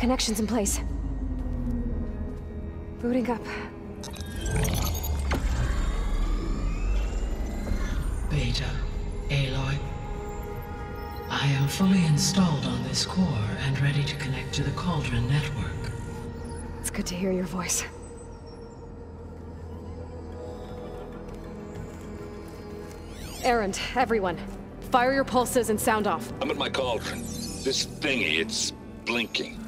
Connections in place. Booting up. Beta, Aloy. I am fully installed on this core and ready to connect to the Cauldron network. It's good to hear your voice. Erend, everyone. Fire your pulses and sound off. I'm at my cauldron. This thingy, it's blinking.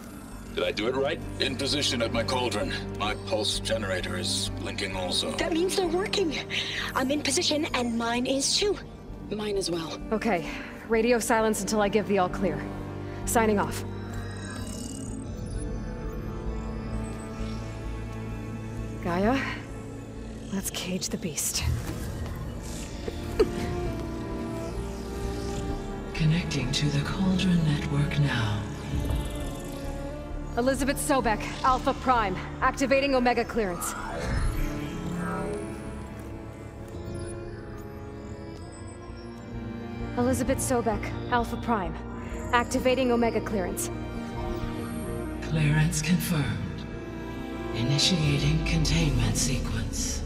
Did I do it right? In position at my cauldron. My pulse generator is blinking also. That means they're working. I'm in position, and mine is too. Mine as well. Okay. Radio silence until I give the all clear. Signing off. Gaia, let's cage the beast. Connecting to the Cauldron network now. Elizabeth Sobek, Alpha Prime, activating Omega clearance. Elizabeth Sobek, Alpha Prime, activating Omega clearance. Clearance confirmed. Initiating containment sequence.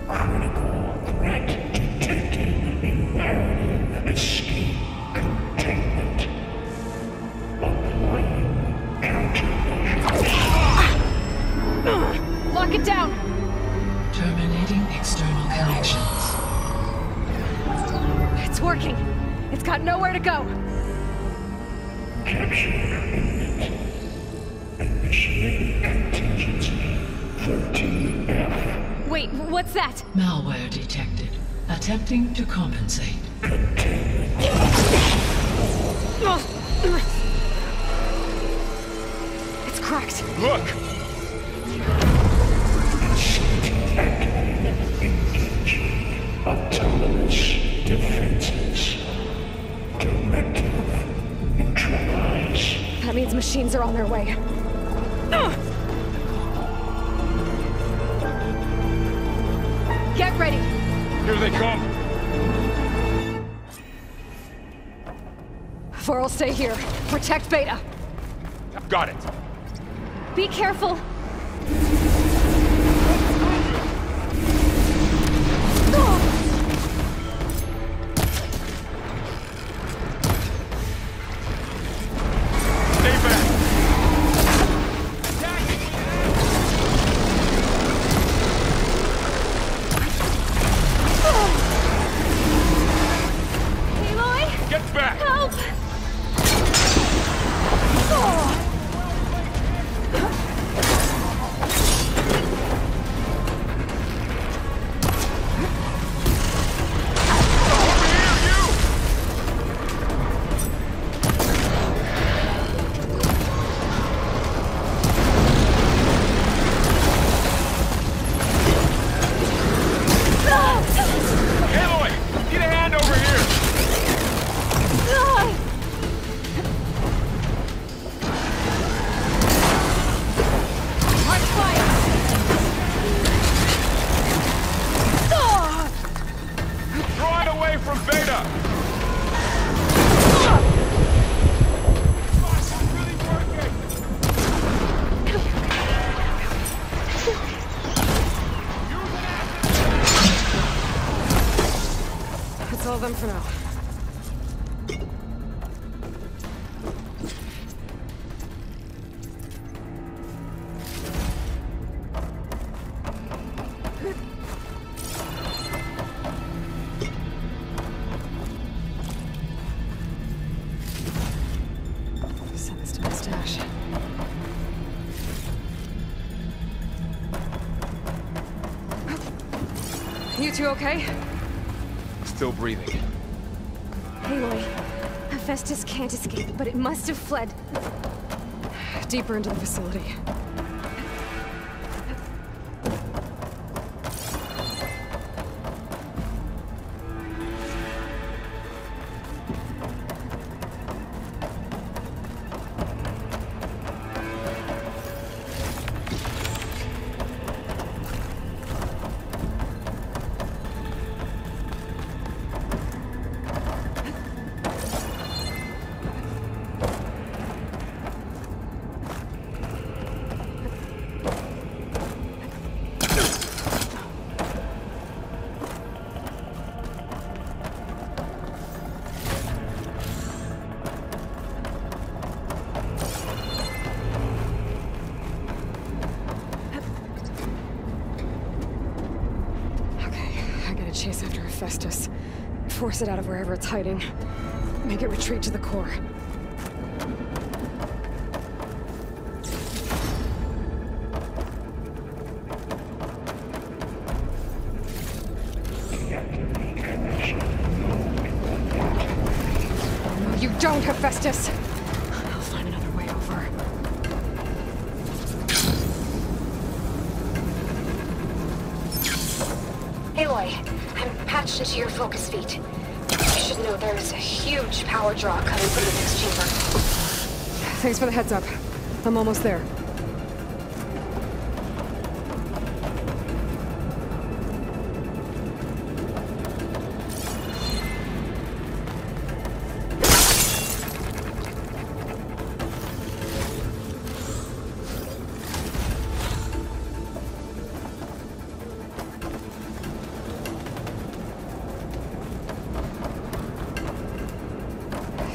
Critical threat detected. Imperative escape containment. Applying countermeasures. Lock it down! Terminating external connections. It's working. It's got nowhere to go. Capture imminent. Initiating contingency 13F. Wait, what's that? Malware detected. Attempting to compensate. It's cracked. Look! Engaging autonomous defenses. Directive neutralize. That means machines are on their way. Get ready! Here they come! Vor'll stay here. Protect Beta. Got it! Be careful! Stay back! Aloy! Get back! Help! Aloy! Need a hand over here! Hard fire! Draw it away from Beta! Really working! That's all of them for now. Send this to my stash. You two okay? Still breathing. Aloy, Hephaestus can't escape, but it must have fled deeper into the facility. chase after Hephaestus. Force it out of wherever it's hiding. Make it retreat to the core. No, you don't, Hephaestus! I'll find another way over. Aloy, I'm patched into your focus feed. You should know there is a huge power draw coming from the next chamber. Thanks for the heads up. I'm almost there.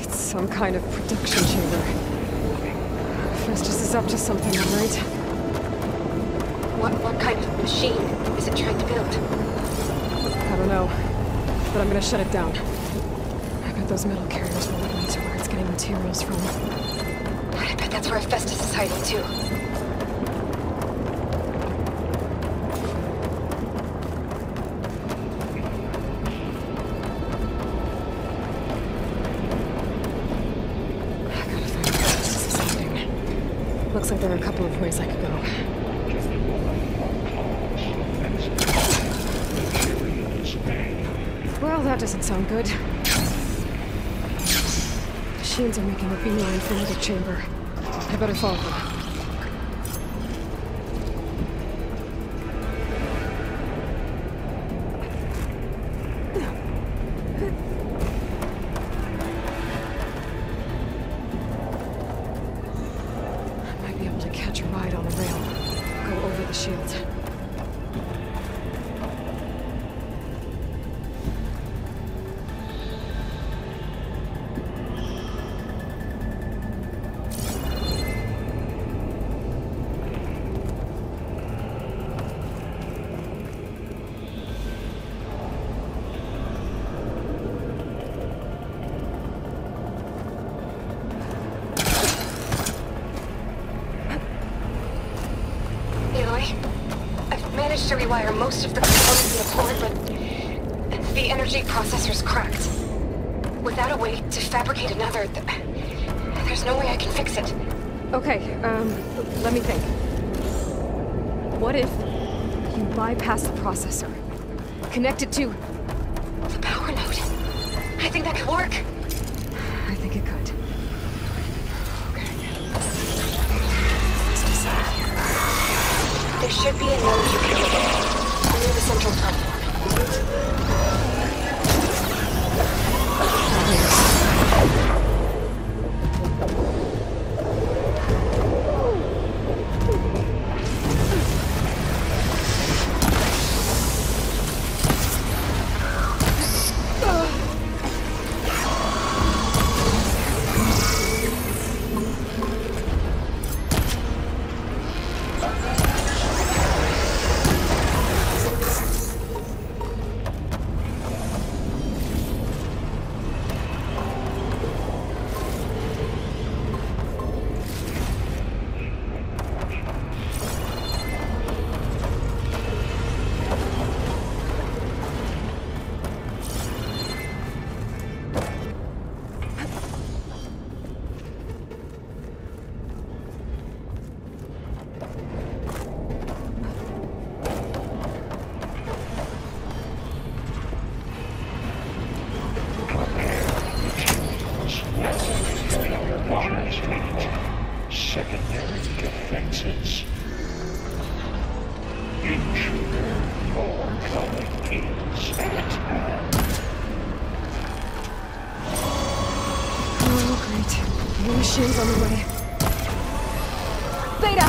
Some kind of production chamber. Festus is up to something, right? What kind of machine is it trying to build? I don't know, but I'm gonna shut it down. I bet those metal carriers will lead me to where it's getting materials from. I bet that's where Festus is hiding too. Looks like there are a couple of ways I could go. Well, that doesn't sound good. Machines are making a beeline for another chamber. I better follow them. Catch a ride on the rail. Go over the shields. To rewire most of the components in the core, but the energy processor's cracked. Without a way to fabricate another, there's no way I can fix it. Okay, let me think. What if you bypass the processor? Connect it to... the power node. I think that could work. I think it could. There should be a node you can get near the central platform. Secondary defenses. Intruder, your coming is at hand. Oh, great. More machines on the way. Beta!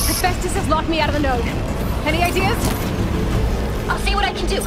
Hephaestus has locked me out of the node. Any ideas? I'll see what I can do.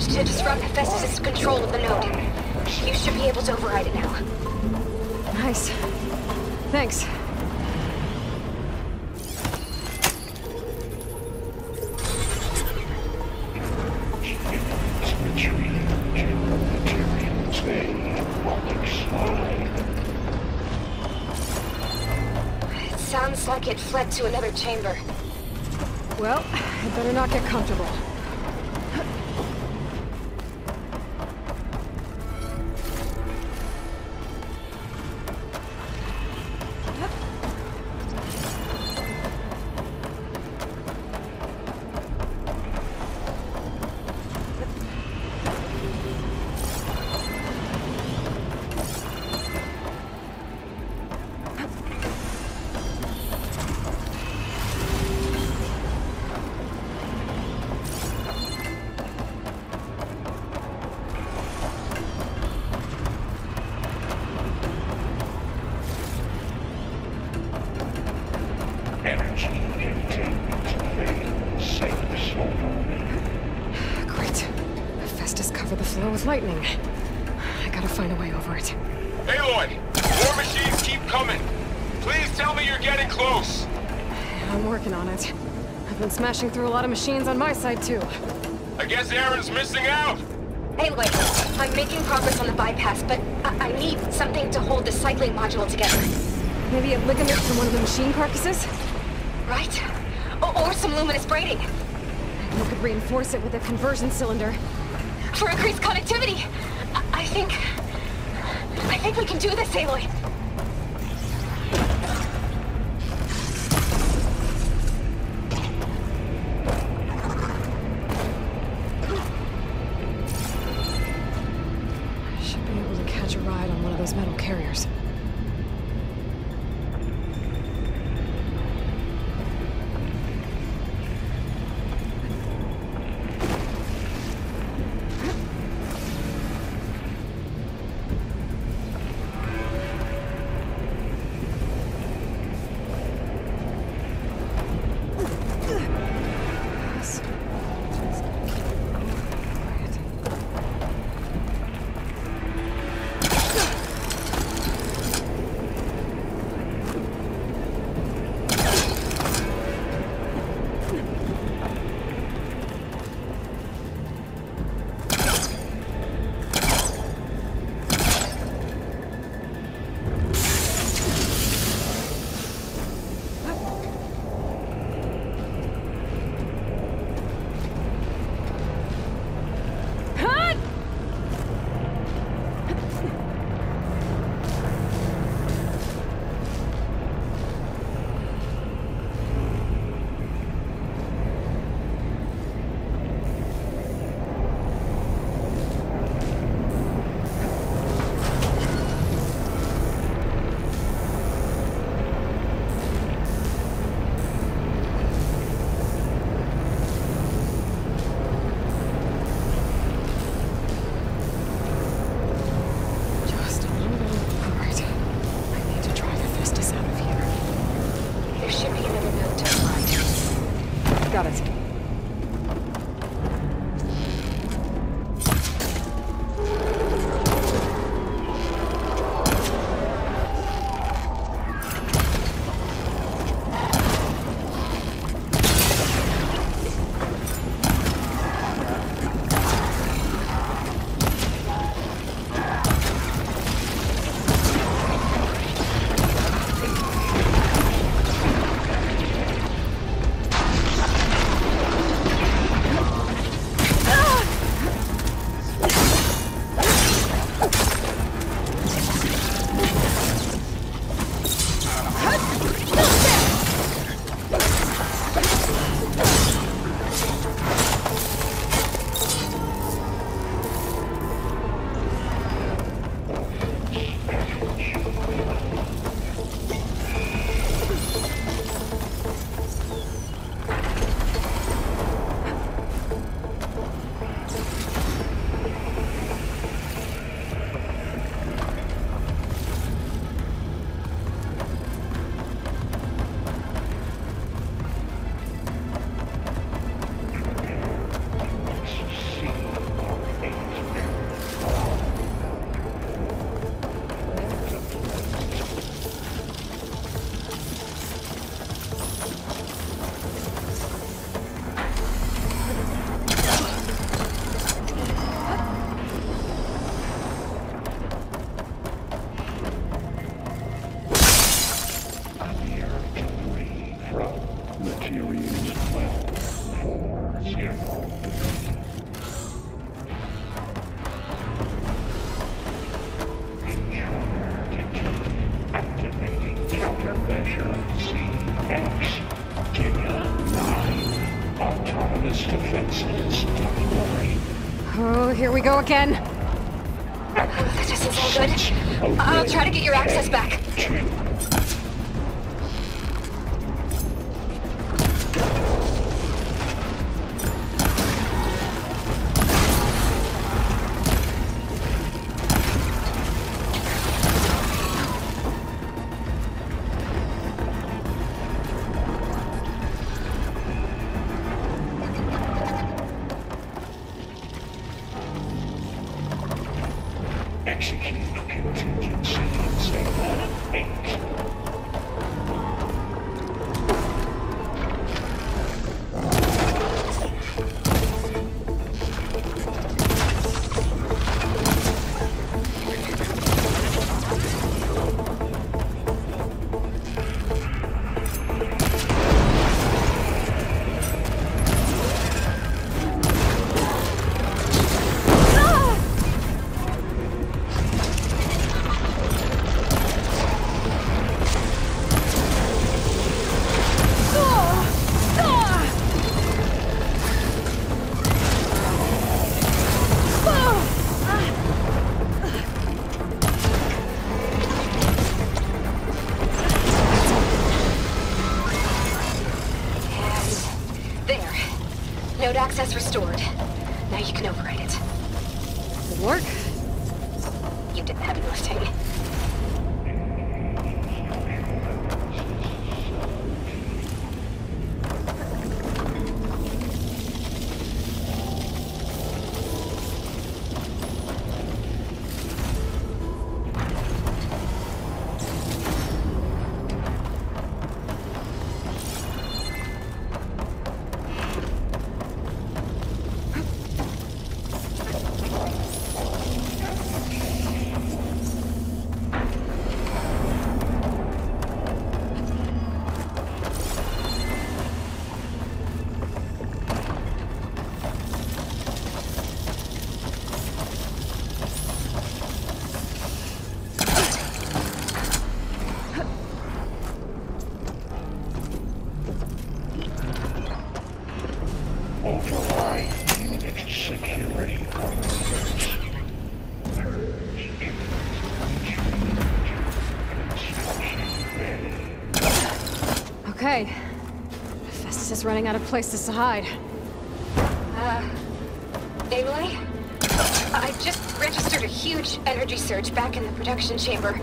managed to disrupt Hephaestus' control of the node. You should be able to override it now. Nice. Thanks. It sounds like it fled to another chamber. Well, I better not get comfortable. Energy containment failed. Save slowly. Great. Hephaestus covered the floor with lightning. I gotta find a way over it. Aloy! More machines keep coming! Please tell me you're getting close! I'm working on it. I've been smashing through a lot of machines on my side, too. I guess Aaron's missing out! Anyway, I'm making progress on the bypass, but I need something to hold the cycling module together. Maybe a ligament from one of the machine carcasses? Right? Or some luminous braiding. We could reinforce it with a conversion cylinder. For increased connectivity! I think we can do this, Aloy. I should be able to catch a ride on one of those metal carriers. Got it. zero. Activating countermeasure CX. Kenya 9. Autonomous defenses deployed. Oh, here we go again. That doesn't sound good. I'll try to get your access back. Execute contingency statement 8. Node access restored. Now you can override it. Did it work? You did the heavy lifting. Override unit security parameters. Purge construction ready. Okay. Festus is running out of places to hide. Aloy? I just registered a huge energy surge back in the production chamber.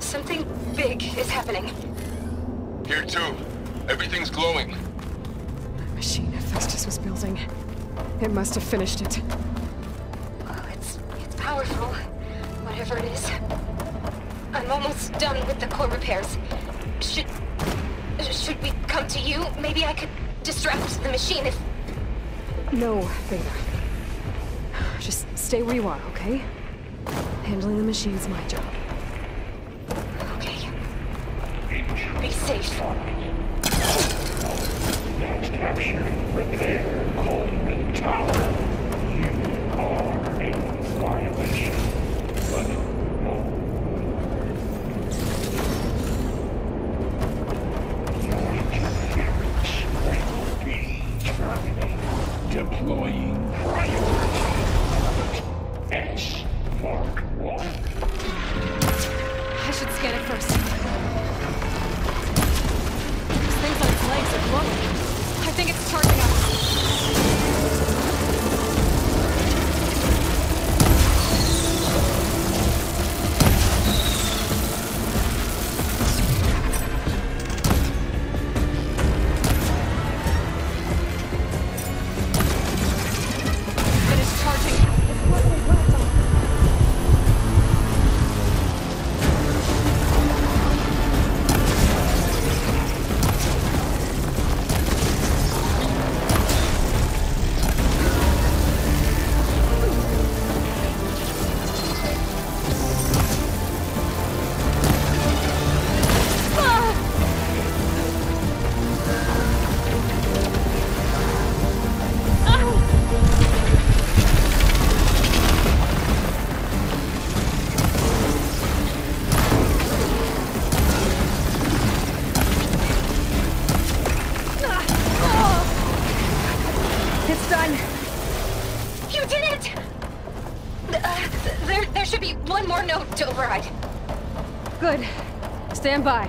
Something big is happening. Here too. Everything's glowing. The machine Festus was building. It must have finished it. Oh, it's powerful, whatever it is. I'm almost done with the core repairs. Should we come to you? Maybe I could distract the machine if... No, Beta. Just stay where you are, okay? Handling the machine's my job. Okay. Be safe. Not capturing repair Coleman Tower. You are in violation. But no. Your interference will be terminated. Deploying priority. S Mark 1. I should scan it first. These things on its legs are glowing. I think it's charging up. Good. Stand by.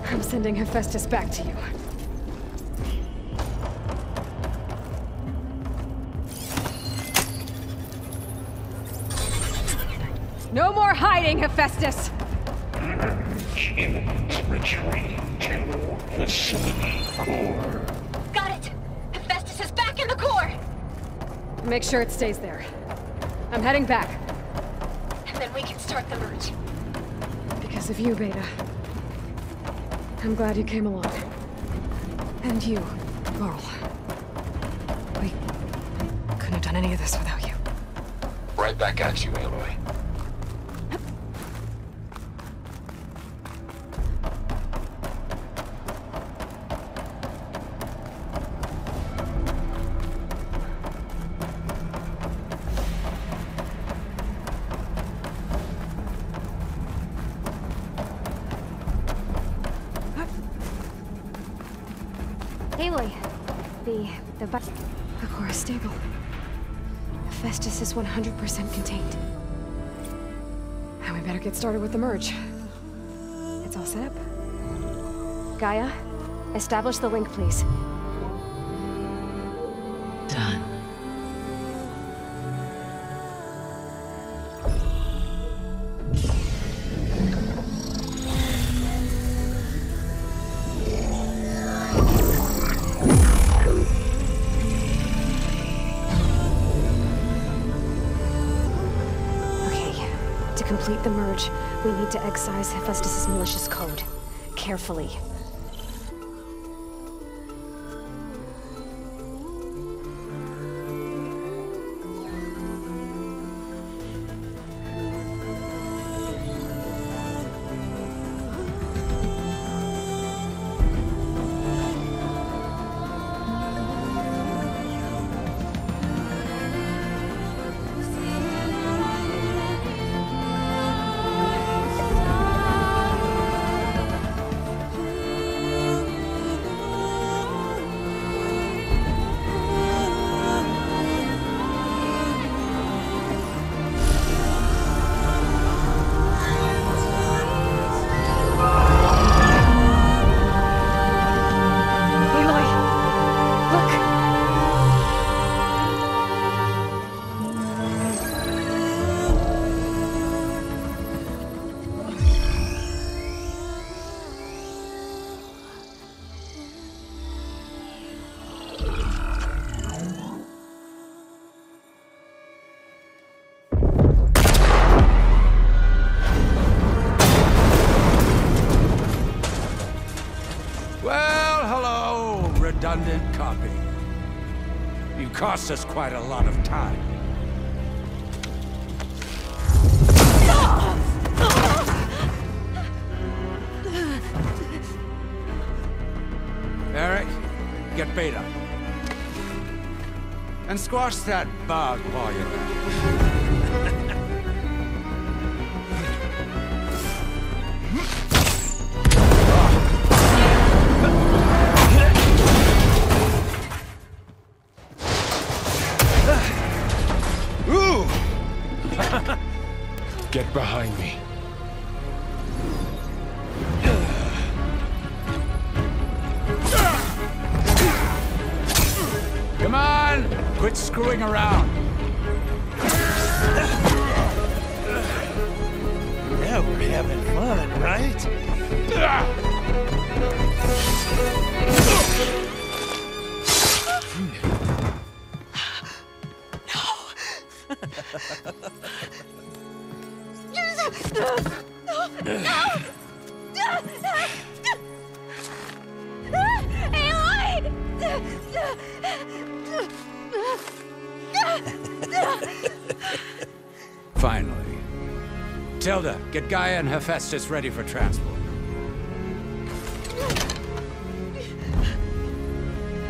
I'm sending Hephaestus back to you. No more hiding, Hephaestus! Retreat to the city core. Got it! Hephaestus is back in the core! Make sure it stays there. I'm heading back. And then we can start the merge. Because of you, Beta. I'm glad you came along. And you, Laurel. We couldn't have done any of this without you. Right back at you, Aloy. Aloy, the core is stable. Hephaestus is 100% contained. Now we better get started with the merge. It's all set up. Gaia, establish the link, please. Done. To complete the merge, we need to excise Hephaestus' malicious code. Carefully. Redundant copy. You cost us quite a lot of time. Eric, get Beta. And squash that bug while you're at it. Get behind me. Come on! Quit screwing around! Now we're having fun, right? Finally. Tilda, get Gaia and Hephaestus ready for transport.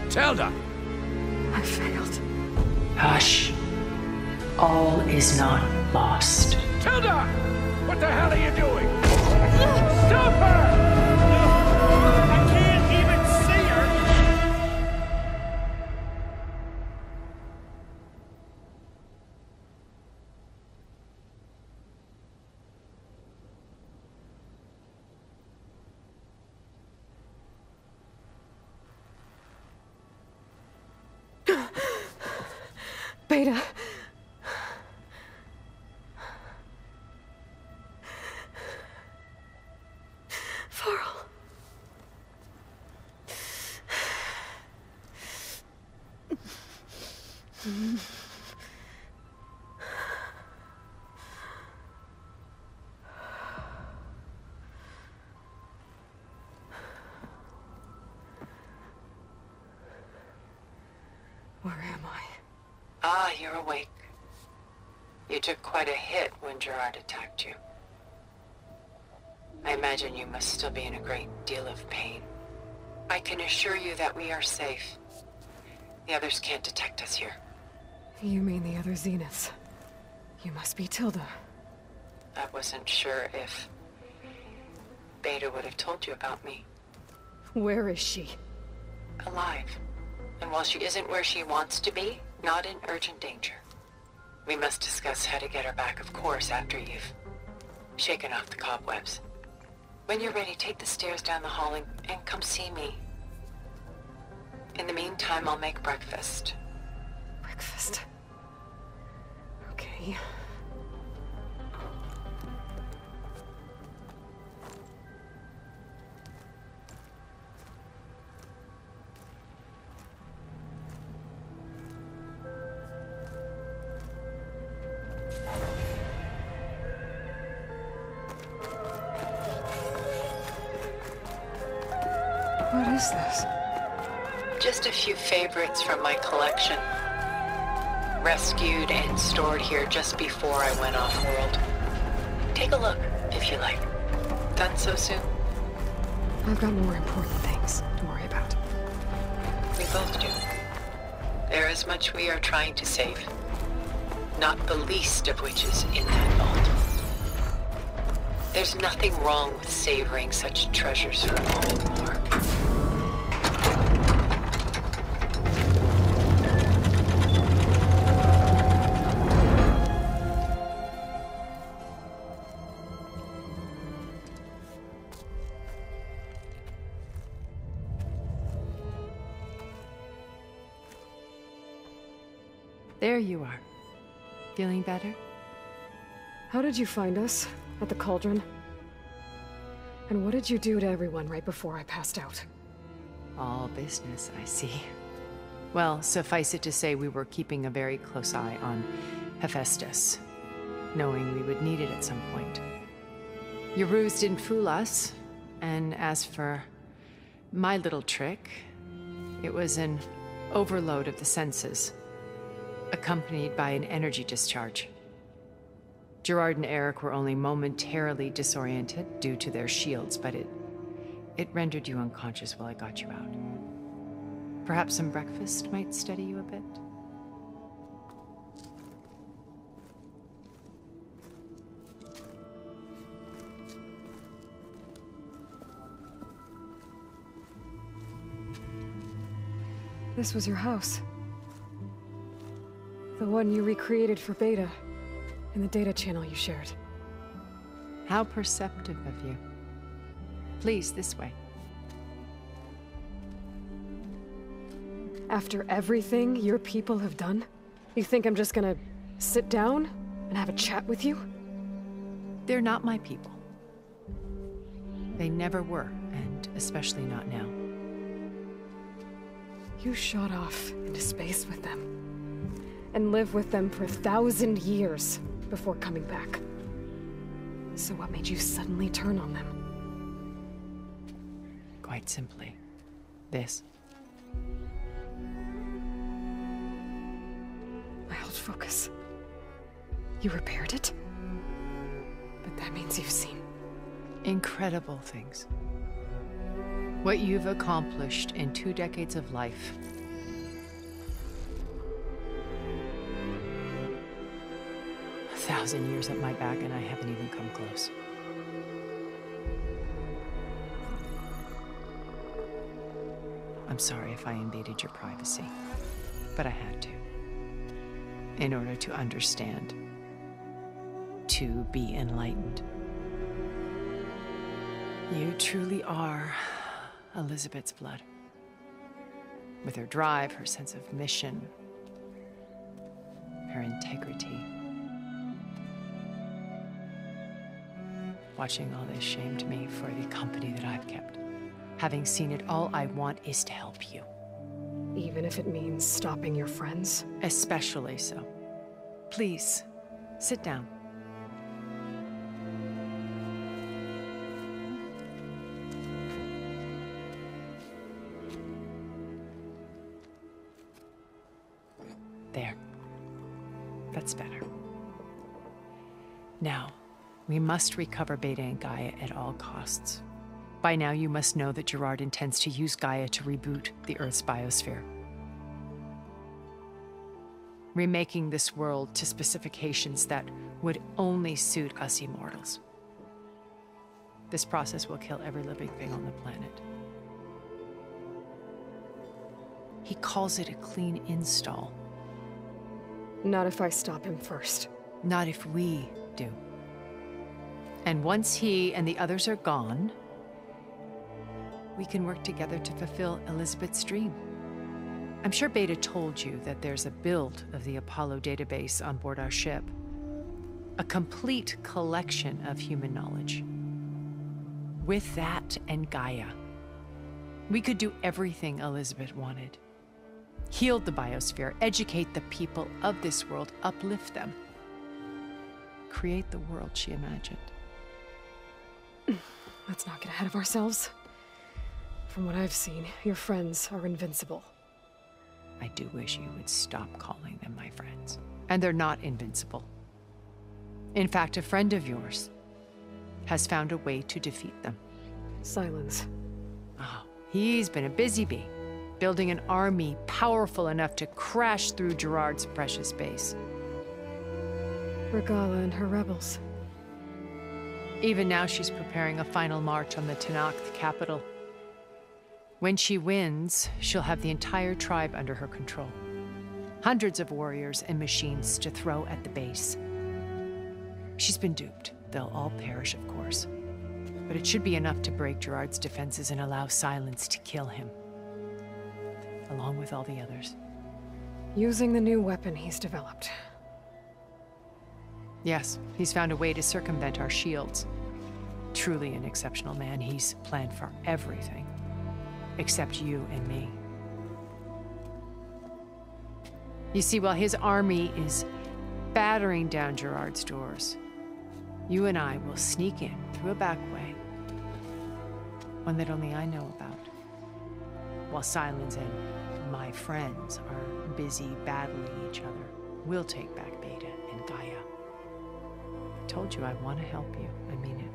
Tilda! I failed. Hush. All is not lost. Tilda! What the hell are you doing? Stop her! I can't even see her! Beta. Varl. Where am I? Ah, you're awake. You took quite a hit when Gerard attacked you. I imagine you must still be in a great deal of pain. I can assure you that we are safe. The others can't detect us here. You mean the other Zeniths? You must be Tilda. I wasn't sure if Beta would have told you about me. Where is she? Alive. And while she isn't where she wants to be, not in urgent danger. We must discuss how to get her back, of course, after you've shaken off the cobwebs. When you're ready, take the stairs down the hall and come see me. In the meantime, I'll make breakfast. Breakfast. Okay. What is this? Just a few favorites from my collection. Rescued and stored here just before I went off-world. Take a look, if you like. Done so soon? I've got more important things to worry about. We both do. There is much we are trying to save. Not the least of which is in that vault. There's nothing wrong with savoring such treasures for a moment, Mark. There you are. Feeling better? How did you find us? At the cauldron? And what did you do to everyone right before I passed out? All business, I see. Well, suffice it to say we were keeping a very close eye on Hephaestus, knowing we would need it at some point. Your ruse didn't fool us, and as for my little trick, it was an overload of the senses, accompanied by an energy discharge. Gerard and Eric were only momentarily disoriented due to their shields, but it rendered you unconscious while I got you out. Perhaps some breakfast might steady you a bit? This was your house. The one you recreated for Beta, in the data channel you shared. How perceptive of you. Please, this way. After everything your people have done, you think I'm just gonna sit down and have a chat with you? They're not my people. They never were, and especially not now. You shot off into space with them, and lived with them for 1,000 years before coming back. So what made you suddenly turn on them? Quite simply, this. My old focus. You repaired it? But that means you've seen incredible things. What you've accomplished in 2 decades of life. A 1,000 years at my back and I haven't even come close. I'm sorry if I invaded your privacy, but I had to. In order to understand. To be enlightened. You truly are Elizabeth's blood. With her drive, her sense of mission. her integrity. Watching all this shamed me for the company that I've kept. Having seen it, all I want is to help you. Even if it means stopping your friends? Especially so. Please, sit down. There. That's better. Now, we must recover Beta and Gaia at all costs. By now, you must know that Gerard intends to use Gaia to reboot the Earth's biosphere. Remaking this world to specifications that would only suit us immortals. This process will kill every living thing on the planet. He calls it a clean install. Not if I stop him first. Not if we do. And once he and the others are gone, we can work together to fulfill Elizabeth's dream. I'm sure Beta told you that there's a build of the Apollo database on board our ship. A complete collection of human knowledge. With that and Gaia, we could do everything Elizabeth wanted. Heal the biosphere, educate the people of this world, uplift them. Create the world she imagined. Let's not get ahead of ourselves. From what I've seen, your friends are invincible. I do wish you would stop calling them my friends. And they're not invincible. In fact, a friend of yours has found a way to defeat them. Silence. Oh, he's been a busy bee, building an army powerful enough to crash through Gerard's precious base. Regala and her rebels. Even now, she's preparing a final march on the Tenakth capital. When she wins, she'll have the entire tribe under her control. Hundreds of warriors and machines to throw at the base. She's been duped. They'll all perish, of course. But it should be enough to break Gerard's defenses and allow Silence to kill him. Along with all the others. Using the new weapon he's developed. Yes, he's found a way to circumvent our shields. Truly an exceptional man. He's planned for everything. Except you and me. You see, while his army is battering down Gerard's doors, you and I will sneak in through a back way. One that only I know about. While Silence and my friends are busy battling each other, we'll take back Beta and Gaia. I told you I want to help you. I mean it.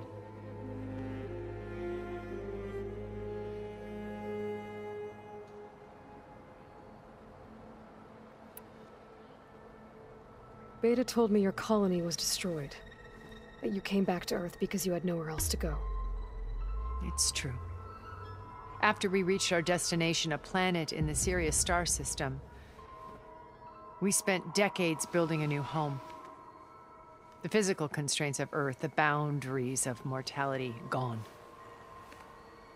Beta told me your colony was destroyed. That you came back to Earth because you had nowhere else to go. It's true. After we reached our destination, a planet in the Sirius star system, we spent decades building a new home. The physical constraints of Earth, the boundaries of mortality, gone.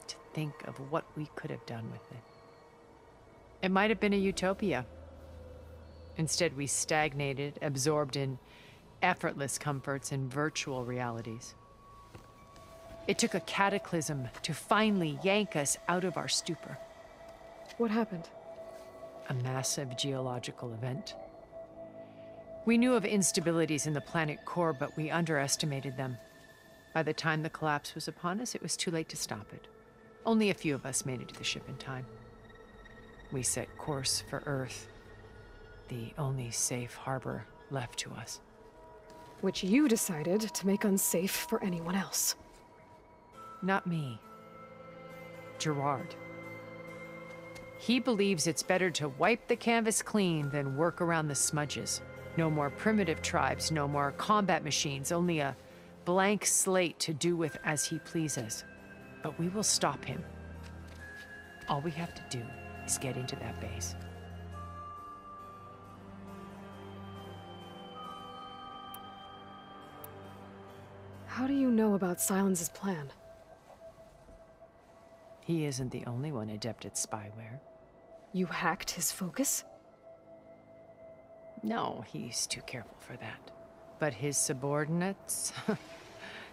To think of what we could have done with it. It might have been a utopia. Instead, we stagnated, absorbed in effortless comforts and virtual realities. It took a cataclysm to finally yank us out of our stupor. What happened? A massive geological event. We knew of instabilities in the planet core, but we underestimated them. By the time the collapse was upon us, it was too late to stop it. Only a few of us made it to the ship in time. We set course for Earth, the only safe harbor left to us. Which you decided to make unsafe for anyone else. Not me. Gerard. He believes it's better to wipe the canvas clean than work around the smudges. No more primitive tribes, no more combat machines, only a blank slate to do with as he pleases. But we will stop him. All we have to do is get into that base. How do you know about Silence's plan? He isn't the only one adept at spyware. You hacked his focus? No, he's too careful for that. But his subordinates?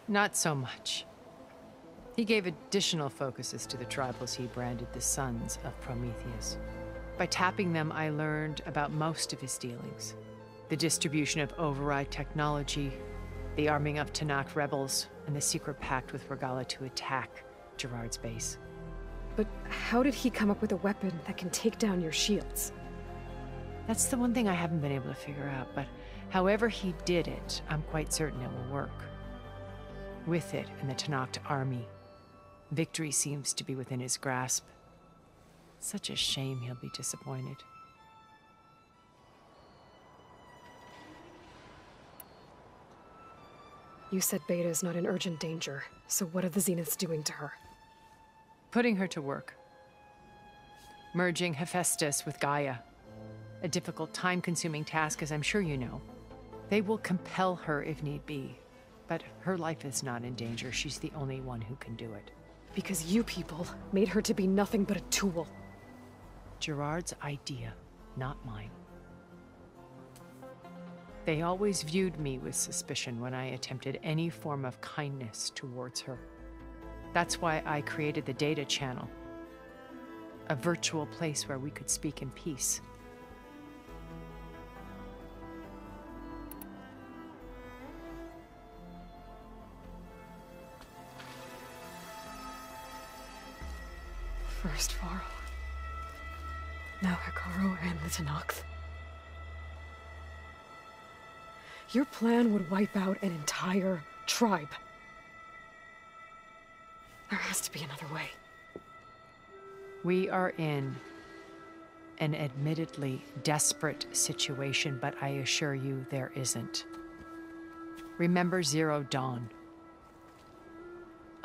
Not so much. He gave additional focuses to the tribals he branded the Sons of Prometheus. By tapping them, I learned about most of his dealings. The distribution of override technology, the arming of Tanakh rebels, and the secret pact with Regala to attack Gerard's base. But how did he come up with a weapon that can take down your shields? That's the one thing I haven't been able to figure out, but however he did it, I'm quite certain it will work. With it and the Tanakh army, victory seems to be within his grasp. Such a shame he'll be disappointed. You said Beta is not in urgent danger, so what are the Zeniths doing to her? Putting her to work. Merging Hephaestus with Gaia. A difficult, time-consuming task, as I'm sure you know. They will compel her if need be. But her life is not in danger. She's the only one who can do it. Because you people made her to be nothing but a tool. Gerard's idea, not mine. They always viewed me with suspicion when I attempted any form of kindness towards her. That's why I created the data channel. A virtual place where we could speak in peace. First Varl. Now Hekarro and the Tanakh. Your plan would wipe out an entire tribe. There has to be another way. We are in an admittedly desperate situation, but I assure you there isn't. Remember Zero Dawn.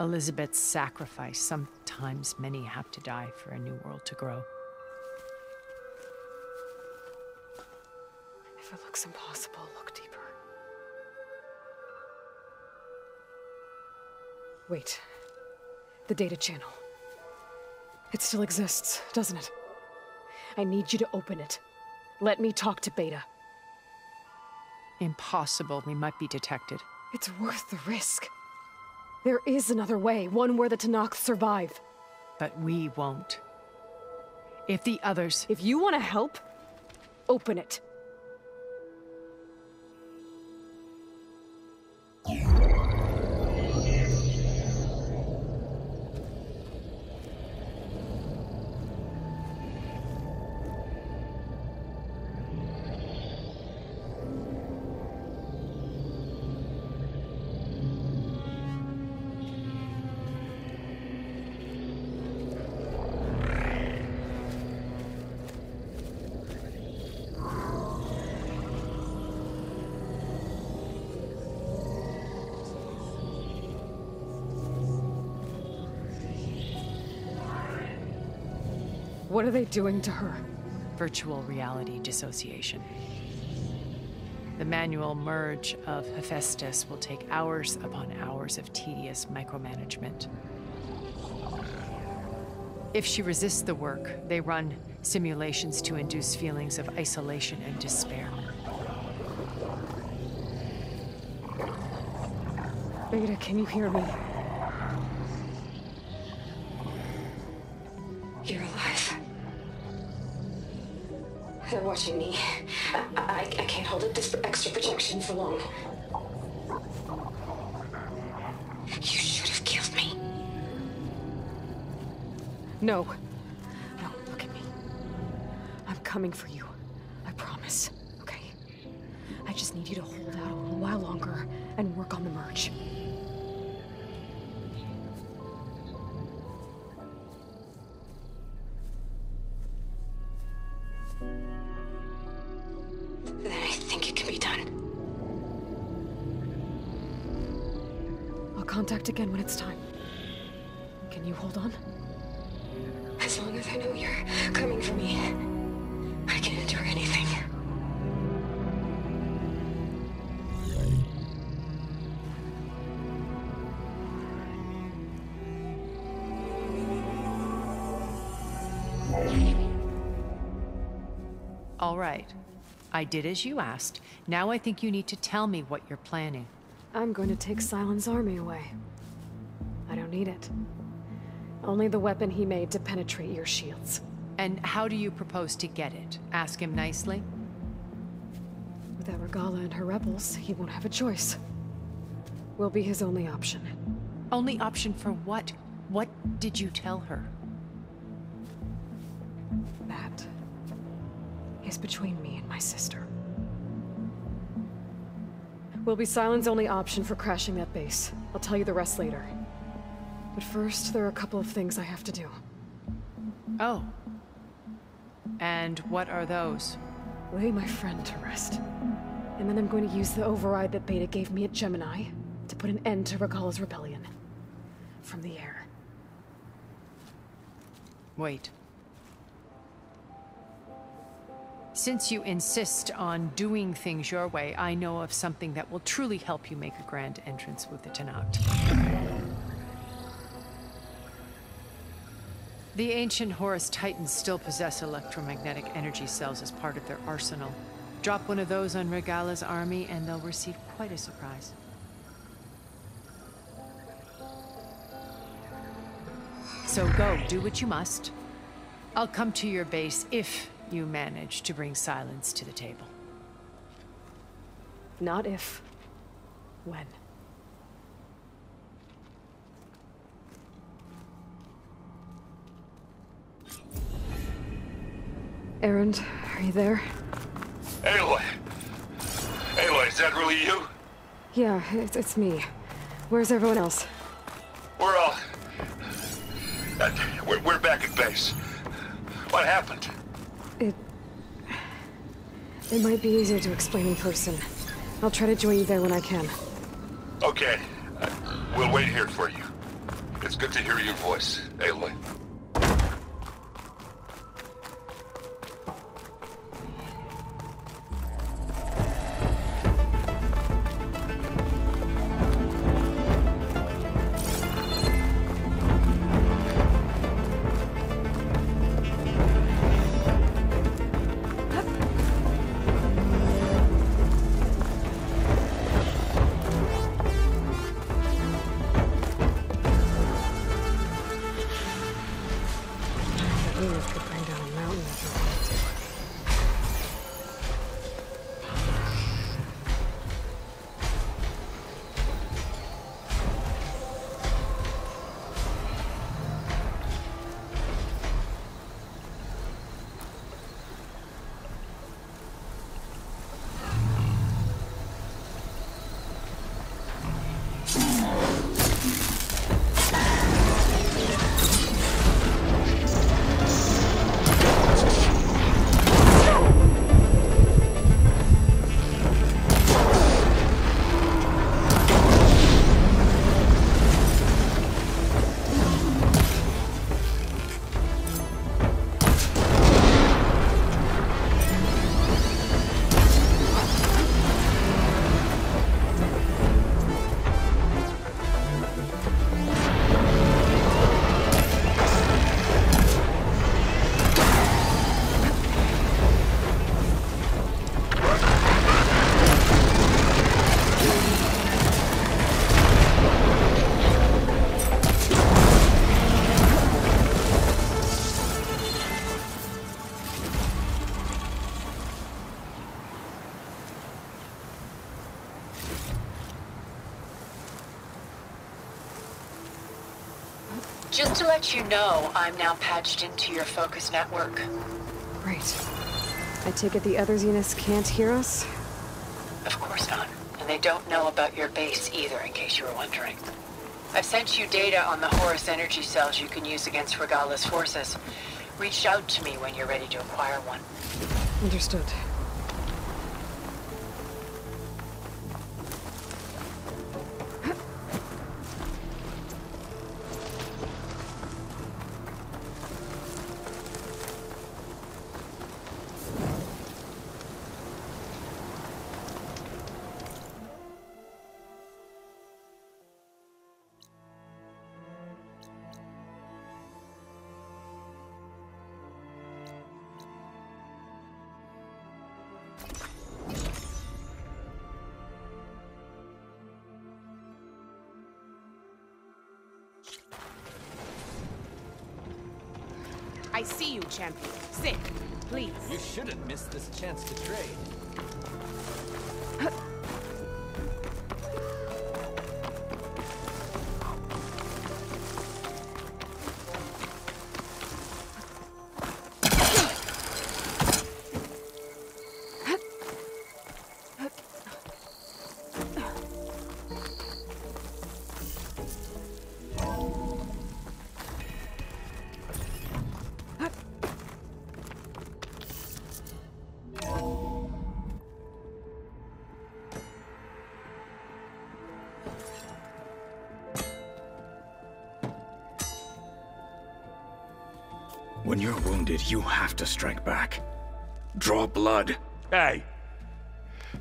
Elizabeth's sacrifice. Sometimes many have to die for a new world to grow. If it looks impossible, look deeper. Wait. The data channel. It still exists, doesn't it? I need you to open it. Let me talk to Beta. Impossible. We might be detected. It's worth the risk. There is another way, one where the Tanakh survive. But we won't. If the others... If you want to help, open it. What are they doing to her? Virtual reality dissociation. The manual merge of Hephaestus will take hours upon hours of tedious micromanagement. If she resists the work, they run simulations to induce feelings of isolation and despair. Beta, can you hear me? You're alive. They're watching me. I can't hold up this extra protection for long. You should have killed me. No. No, look at me. I'm coming for you. I promise. Okay? I just need you to hold out a little while longer and work on the merge. Then I think it can be done. I'll contact again when it's time. Can you hold on? As long as I know you're coming for me, I can endure anything. All right. I did as you asked. Now I think you need to tell me what you're planning. I'm going to take Silent's army away. I don't need it. Only the weapon he made to penetrate your shields. And how do you propose to get it? Ask him nicely? Without Regala and her rebels, he won't have a choice. We'll be his only option. Only option for what? What did you tell her? That is between me and my sister. Will be Silent's only option for crashing that base. I'll tell you the rest later. But first, there are a couple of things I have to do. Oh. And what are those? Lay my friend to rest. And then I'm going to use the override that Beta gave me at Gemini to put an end to Regala's rebellion. From the air. Wait. Since you insist on doing things your way, I know of something that will truly help you make a grand entrance with the Tenakth. The ancient Horus Titans still possess electromagnetic energy cells as part of their arsenal. Drop one of those on Regala's army and they'll receive quite a surprise. So go, do what you must. I'll come to your base if you manage to bring Silence to the table. Not if. When. Erend, are you there? Aloy! Aloy, is that really you? Yeah, it's me. Where's everyone else? We're all... we're back at base. What happened? It might be easier to explain in person. I'll try to join you there when I can. Okay. We'll wait here for you. It's good to hear your voice, Aloy. Just to let you know, I'm now patched into your focus network. Great. I take it the other Zeniths can't hear us? Of course not. And they don't know about your base either, in case you were wondering. I've sent you data on the Horus energy cells you can use against Regala's forces. Reach out to me when you're ready to acquire one. Understood. I see you, champion. Sit, please. You shouldn't miss this chance to trade. When you're wounded, you have to strike back. Draw blood. Hey!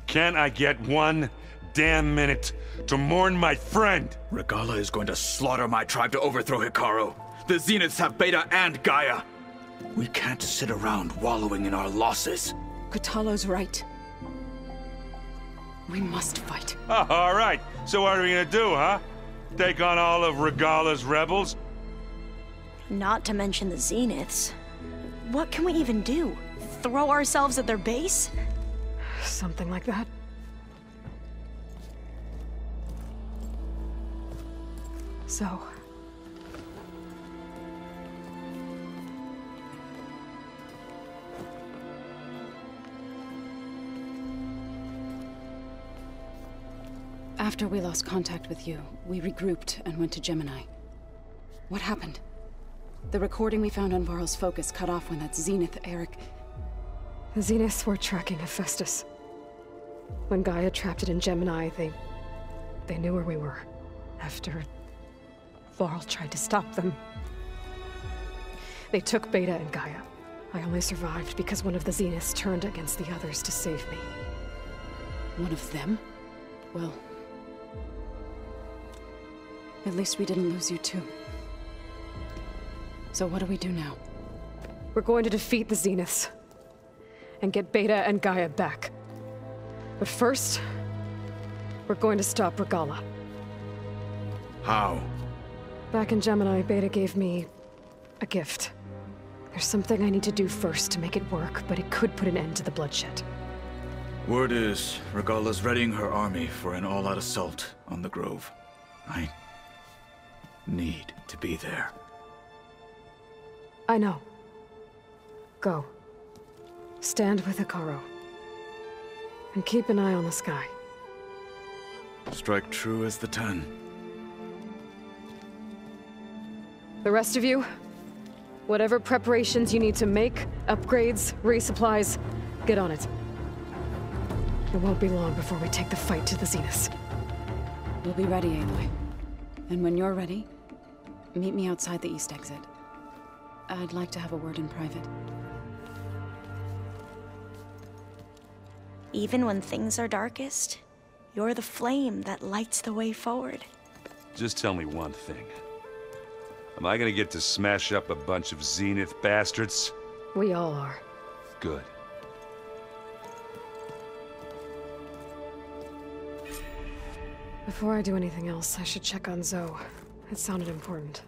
Can't I get one damn minute to mourn my friend? Regala is going to slaughter my tribe to overthrow Hikaru. The Zeniths have Beta and Gaia. We can't sit around wallowing in our losses. Kotallo's right. We must fight. Oh, all right. So what are we gonna do, huh? Take on all of Regala's rebels? Not to mention the Zeniths. What can we even do? Throw ourselves at their base? Something like that. So... After we lost contact with you, we regrouped and went to Gemini. What happened? The recording we found on Varl's focus cut off when that Zenith, Eric... The Zeniths were tracking Hephaestus. When Gaia trapped it in Gemini, they knew where we were. After Varl tried to stop them. They took Beta and Gaia. I only survived because one of the Zeniths turned against the others to save me. One of them? Well... at least we didn't lose you too. So what do we do now? We're going to defeat the Zeniths. And get Beta and Gaia back. But first, we're going to stop Regala. How? Back in Gemini, Beta gave me a gift. There's something I need to do first to make it work, but it could put an end to the bloodshed. Word is, Regala's readying her army for an all-out assault on the Grove. I need to be there. I know. Go. Stand with Hikaru. And keep an eye on the sky. Strike true as the 10. The rest of you, whatever preparations you need to make, upgrades, resupplies, get on it. It won't be long before we take the fight to the Zeniths. We'll be ready, Aloy. And when you're ready, meet me outside the east exit. I'd like to have a word in private. Even when things are darkest, you're the flame that lights the way forward. Just tell me one thing. Am I gonna get to smash up a bunch of Zenith bastards? We all are. Good. Before I do anything else, I should check on Zoe. It sounded important.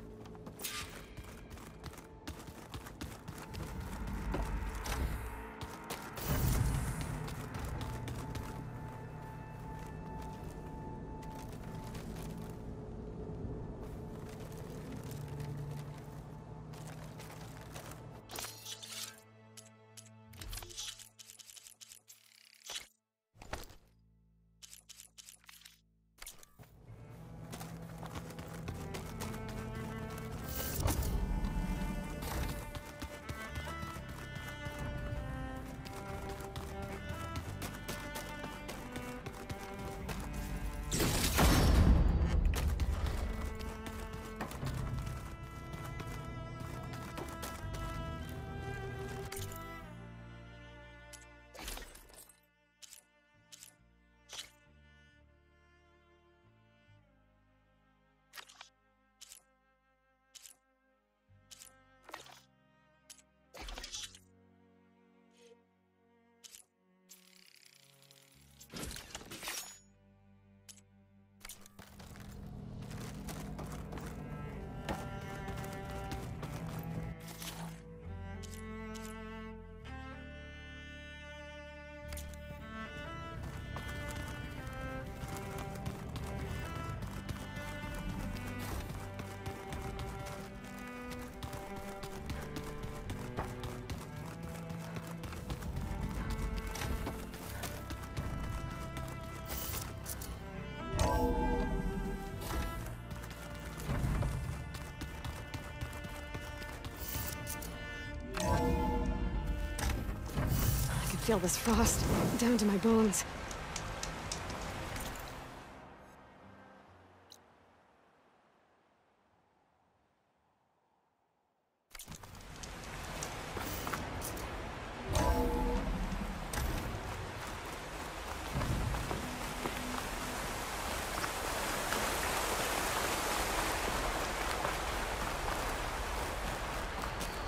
Feel this frost down to my bones.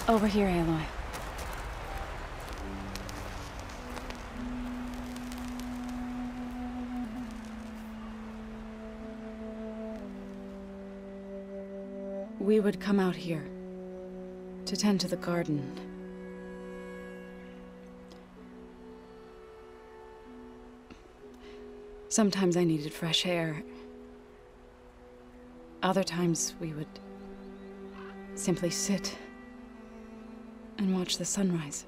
Over here, Aloy. We would come out here to tend to the garden. Sometimes I needed fresh air. Other times we would simply sit and watch the sunrise.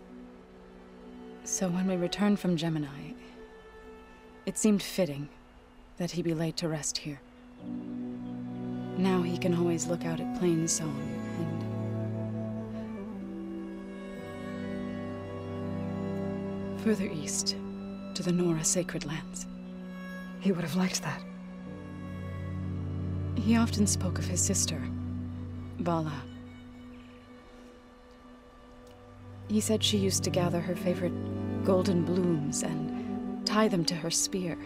So when we returned from Gemini, it seemed fitting that he be laid to rest here. Now he can always look out at Plain Zone and further east to the Nora Sacred Lands. He would have liked that. He often spoke of his sister, Bala. He said she used to gather her favorite golden blooms and tie them to her spear.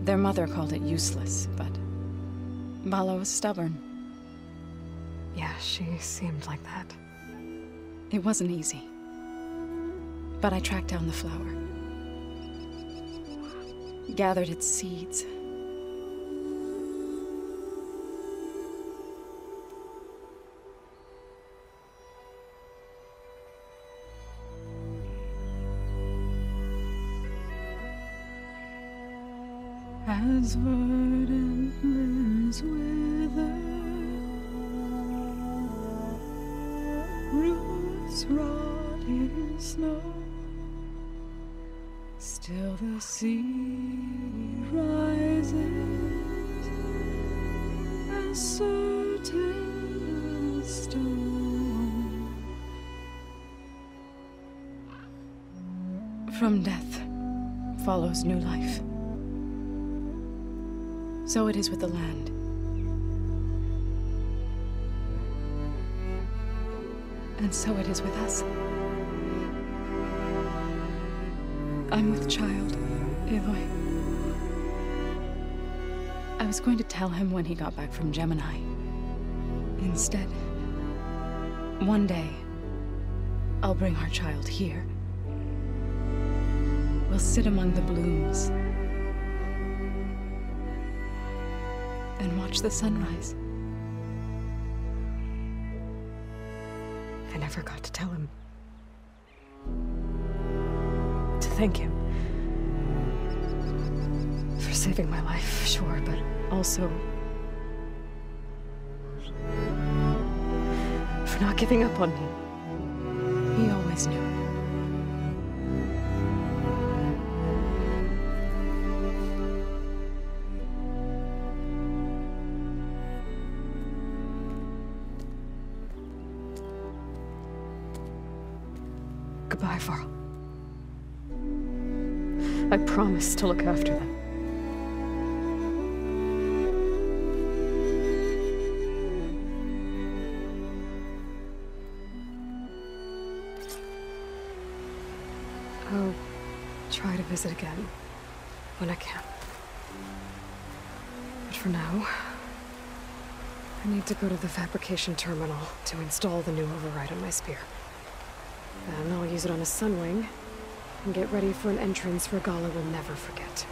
Their mother called it useless, but Bala was stubborn. Yeah, she seemed like that. It wasn't easy. But I tracked down the flower. Gathered its seeds. As verdant limbs wither, roots rot in snow, still the sea rises, as certain as stone. From death follows new life. So it is with the land. And so it is with us. I'm with child, Aloy. I was going to tell him when he got back from Gemini. Instead, one day, I'll bring our child here. We'll sit among the blooms and watch the sunrise. I never got to tell him. To thank him. For saving my life, sure, but also for not giving up on me. He always knew. Goodbye, Varl. I promise to look after them. I'll try to visit again when I can. But for now, I need to go to the fabrication terminal to install the new override on my spear. Then I'll use it on a sunwing and get ready for an entrance Regala will never forget.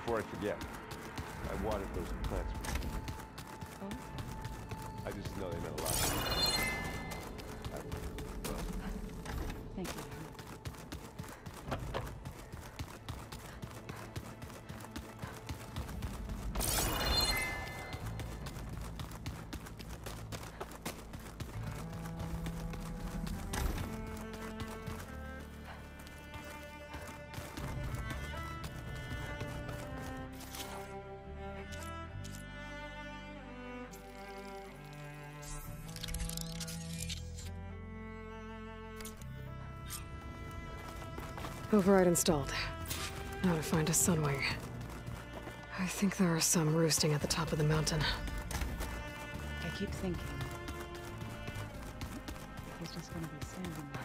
Before I forget, I wanted those plants. I just know they meant a lot. Thank you. Override installed. Now to find a sunwing. I think there are some roosting at the top of the mountain. I keep thinking... He's just gonna be standing there.